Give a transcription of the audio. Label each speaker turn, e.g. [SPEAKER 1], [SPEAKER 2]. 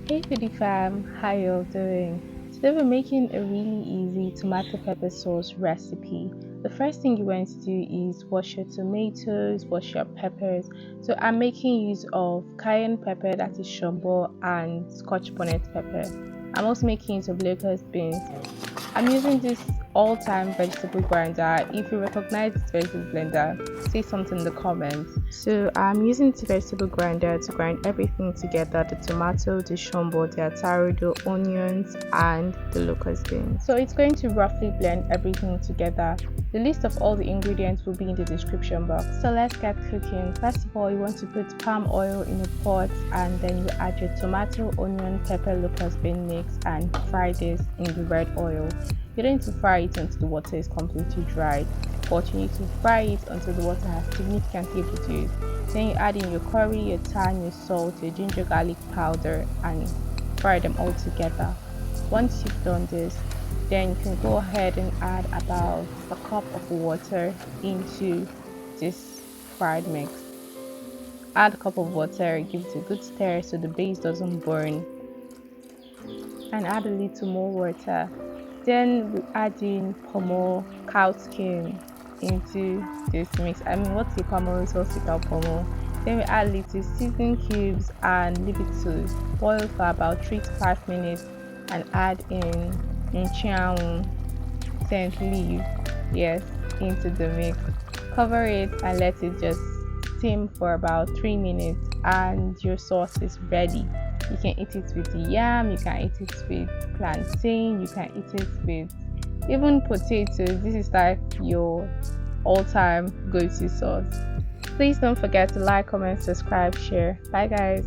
[SPEAKER 1] Hey foodie fam, how y'all doing? Today we're making a really easy tomato pepper sauce recipe. The first thing you want to do is wash your tomatoes, wash your peppers. So I'm making use of cayenne pepper, that is shombo, and Scotch bonnet pepper. I'm also making use of locust beans. I'm using this all-time vegetable grinder. If you recognize this vegetable blender, say something in the comments. So I'm using this vegetable grinder to grind everything together: the tomato, the shombo, the ataro, the onions, and the locust beans. So it's going to roughly blend everything together. The list of all the ingredients will be in the description box. So let's get cooking. First of all, you want to put palm oil in a pot, and then you add your tomato, onion, pepper, locust bean mix and fry this in the red oil. You don't need to fry it until the water is completely dried, but you need to fry it until the water has significantly reduced. Then you add in your curry, your thyme, your salt, your ginger garlic powder, and fry them all together. Once you've done this, then you can go ahead and add about a cup of water into this fried mix. Add a cup of water, give it a good stir so the base doesn't burn, and add a little more water. Then we add in Pomo cow skin into this mix. I mean, what's a Pomo sauce without Pomo? Then we add little seasoning cubes and leave it to boil for about 3 to 5 minutes, and add in nchang scent leaf, yes, into the mix. Cover it and let it just steam for about 3 minutes, and your sauce is ready. You can eat it with yam, you can eat it with plantain, you can eat it with even potatoes. This is like your all-time go-to sauce. Please don't forget to like, comment, subscribe, share. Bye guys.